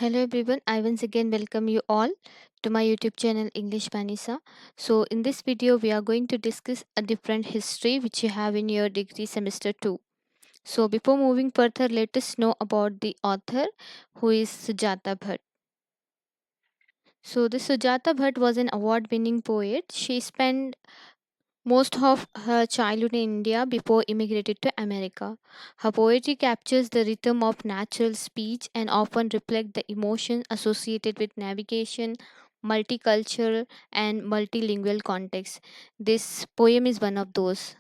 Hello everyone, I once again welcome you all to my YouTube channel English Vanessa. So in this video we are going to discuss a different history which you have in your degree semester 2. So before moving further, let us know about the author, who is Sujata Bhatt. So the Sujata Bhatt was an award-winning poet. She spent most of her childhood in India before immigrated to America. Her poetry captures the rhythm of natural speech and often reflect the emotions associated with navigation, multicultural and multilingual contexts. This poem is one of those.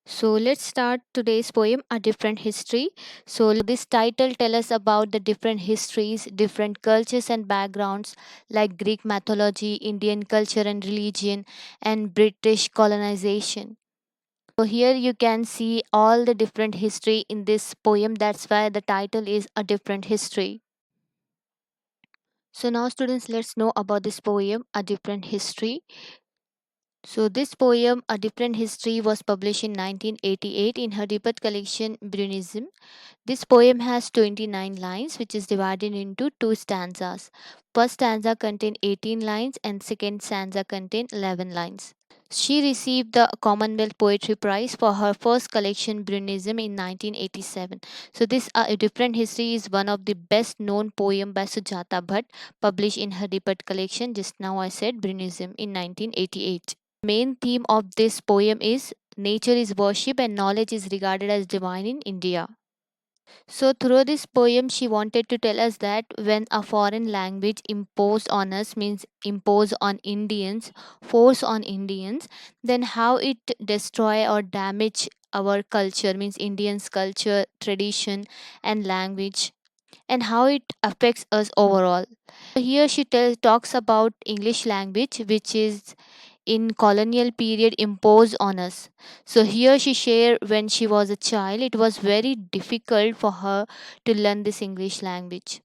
So let's start today's poem, A Different History. So this title tells us about the different histories, different cultures and backgrounds like Greek mythology, Indian culture and religion, and British colonization. So here you can see all the different history in this poem. That's why the title is A Different History. So now students, let's know about this poem, A Different History. So this poem, A Different History, was published in 1988 in her debut collection Brunism. This poem has 29 lines, which is divided into two stanzas. First stanza contains 18 lines and second stanza contains 11 lines. She received the Commonwealth Poetry Prize for her first collection Brunism in 1987. So this A Different History is one of the best known poem by Sujata Bhatt, published in her debut collection, just now I said, Brunism in 1988. Main theme of this poem is nature is worship and knowledge is regarded as divine in India. So, through this poem, she wanted to tell us that when a foreign language imposed on us, means impose on Indians, force on Indians, then how it destroy or damage our culture, means Indians' culture, tradition, and language, and how it affects us overall. So here she talks about English language, which is in colonial period imposed on us. So here she shared when she was a child, it was very difficult for her to learn this English language.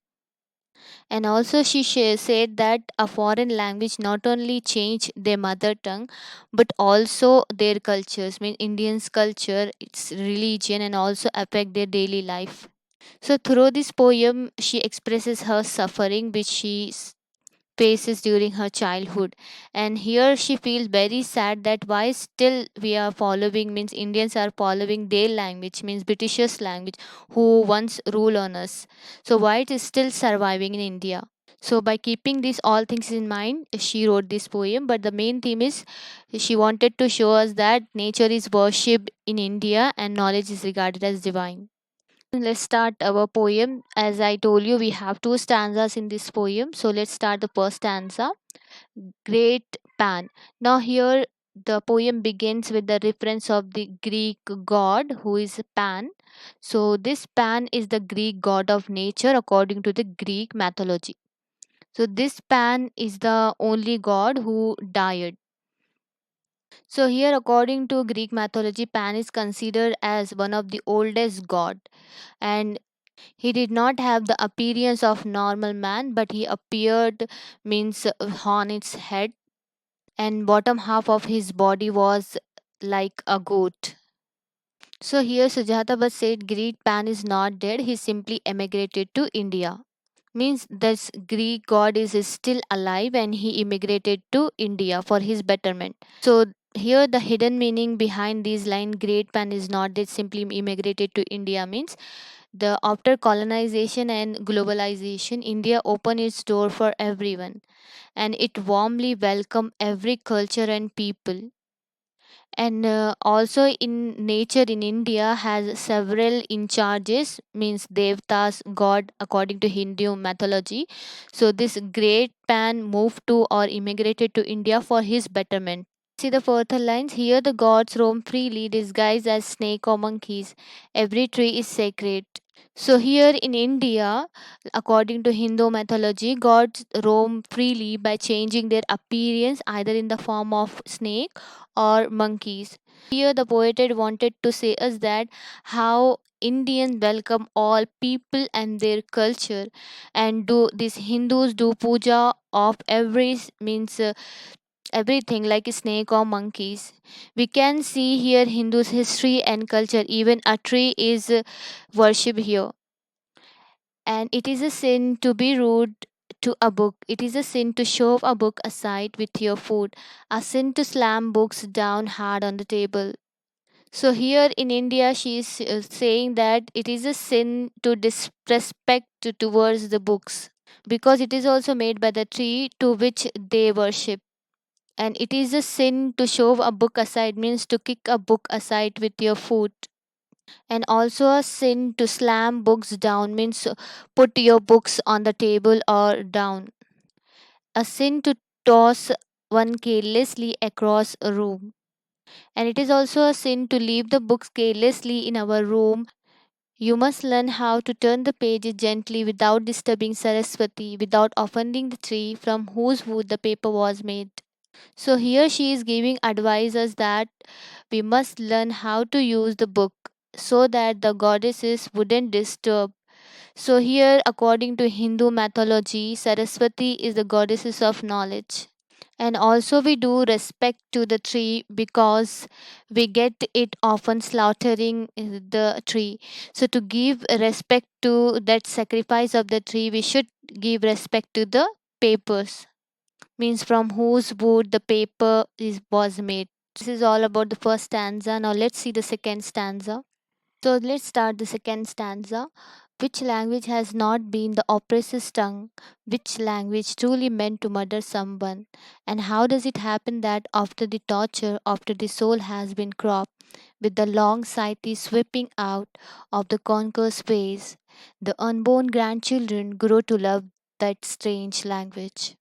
And also she said that a foreign language not only change their mother tongue but also their cultures, mean Indians culture, its religion, and also affect their daily life. So through this poem she expresses her suffering which she faces during her childhood, and here she feels very sad that why still we are following, means Indians are following their language, means Britishers language, who once rule on us. So why it is still surviving in India. So by keeping these all things in mind, she wrote this poem, but the main theme is she wanted to show us that nature is worshipped in India and knowledge is regarded as divine. Let's start our poem. As I told you, we have two stanzas in this poem. So let's start the first stanza. Great Pan. Now here the poem begins with the reference of the Greek god who is Pan. So this Pan is the Greek god of nature according to the Greek mythology. So this Pan is the only god who died. So here according to Greek mythology, Pan is considered as one of the oldest god, and he did not have the appearance of normal man, but he appeared, means on its head, and bottom half of his body was like a goat. So here Sujata Bhatt said Greek Pan is not dead, he simply emigrated to India. Means this Greek god is still alive and he immigrated to India for his betterment. So here the hidden meaning behind this line Great Pan is not dead, simply immigrated to India, means the after colonization and globalization, India opened its door for everyone and it warmly welcomed every culture and people. And also in nature in India has several in charges, means devtas god according to Hindu mythology. So this great Pan moved to or immigrated to India for his betterment. See the further lines. Here the gods roam freely disguised as snake or monkeys. Every tree is sacred. So here in India, according to Hindu mythology, gods roam freely by changing their appearance either in the form of snake or monkeys. Here the poet wanted to say us that how Indians welcome all people and their culture, and do these Hindus do puja of means everything like a snake or monkeys. We can see here Hindus history and culture, even a tree is worshipped here. And it is a sin to be rude to a book. It is a sin to shove a book aside with your foot. A sin to slam books down hard on the table. So here in India, she is saying that it is a sin to disrespect towards the books because it is also made by the tree to which they worship. And it is a sin to shove a book aside means to kick a book aside with your foot. And also a sin to slam books down means put your books on the table or down. A sin to toss one carelessly across a room. And it is also a sin to leave the books carelessly in our room. You must learn how to turn the pages gently without disturbing Saraswati, without offending the tree from whose wood the paper was made. So here she is giving advices that we must learn how to use the book so that the goddesses wouldn't disturb. So here according to Hindu mythology, Saraswati is the goddesses of knowledge. And also we do respect to the tree because we get it often slaughtering the tree. So to give respect to that sacrifice of the tree, we should give respect to the papers, means from whose wood the paper is was made. This is all about the first stanza. Now let's see the second stanza. So let's start the second stanza. Which language has not been the oppressor's tongue? Which language truly meant to murder someone? And how does it happen that after the torture, after the soul has been cropped, with the long scythe sweeping out of the conqueror's face, the unborn grandchildren grow to love that strange language?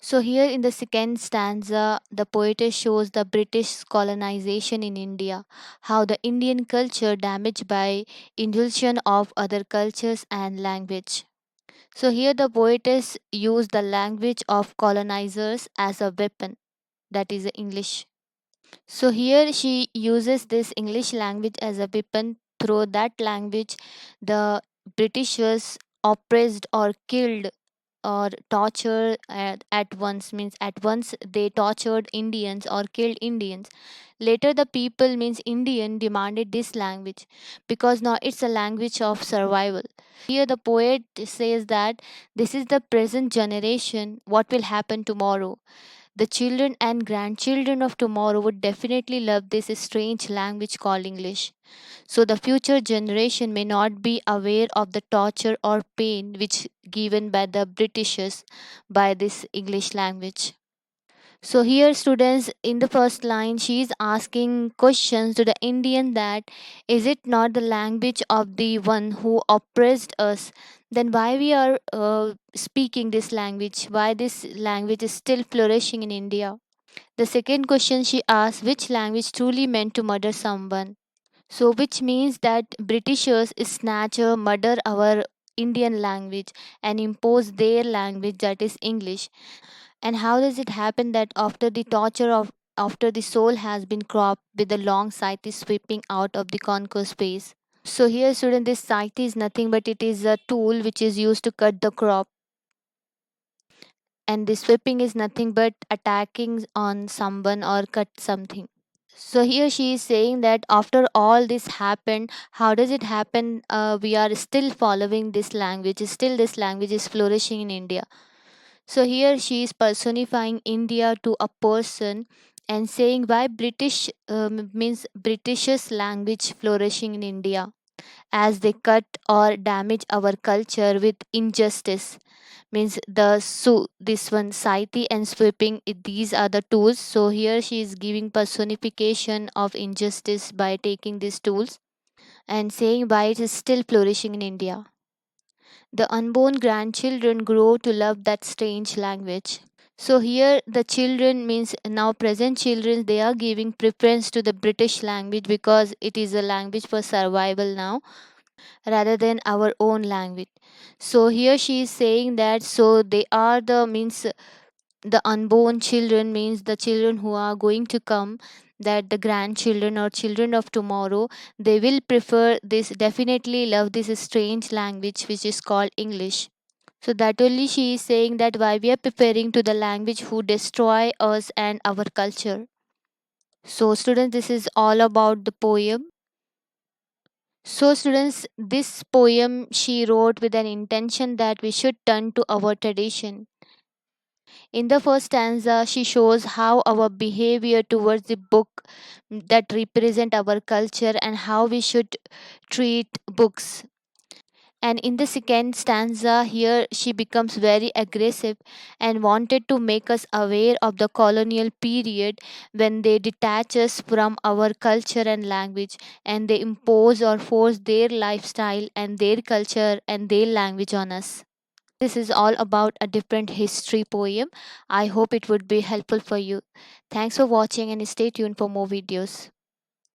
So, here in the second stanza, the poetess shows the British colonization in India, how the Indian culture damaged by invasion of other cultures and language. So, here the poetess used the language of colonizers as a weapon, that is English. So, here she uses this English language as a weapon. Through that language, the Britishers oppressed or killed or torture at once, means at once they tortured Indians or killed Indians. Later the people, means Indian, demanded this language because now it's a language of survival. Here the poet says that this is the present generation, what will happen tomorrow? The children and grandchildren of tomorrow would definitely love this strange language called English. So the future generation may not be aware of the torture or pain which given by the Britishers by this English language. So here students, in the first line she is asking questions to the Indian that is it not the language of the one who oppressed us, then why we are speaking this language, why this language is still flourishing in India? The second question she asks, which language truly meant to murder someone? So, which means that Britishers snatch or murder our Indian language and impose their language, that is English. And how does it happen that after the torture of after the soul has been cropped with the long scythe is sweeping out of the conquer space? So here student, this scythe is nothing but it is a tool which is used to cut the crop, and the sweeping is nothing but attacking on someone or cut something. So here she is saying that after all this happened, how does it happen? We are still following this language. Still, this language is flourishing in India. So here she is personifying India to a person and saying why British means British's language flourishing in India as they cut or damage our culture with injustice, means this one scythe and sweeping these are the tools. So here she is giving personification of injustice by taking these tools and saying why it is still flourishing in India. The unborn grandchildren grow to love that strange language. So here the children, means now present children, they are giving preference to the British language because it is a language for survival now rather than our own language. So here she is saying that so they are the, means the unborn children, means the children who are going to come, that the grandchildren or children of tomorrow, they will prefer this, definitely love this strange language which is called English. So that only she is saying that why we are preparing to the language who destroy us and our culture. So students, this is all about the poem. So, students, this poem she wrote with an intention that we should turn to our tradition. In the first stanza, she shows how our behavior towards the book that represent our culture and how we should treat books. And in the second stanza, here she becomes very aggressive and wanted to make us aware of the colonial period when they detach us from our culture and language and they impose or force their lifestyle and their culture and their language on us. This is all about a different history poem. I hope it would be helpful for you. Thanks for watching and stay tuned for more videos.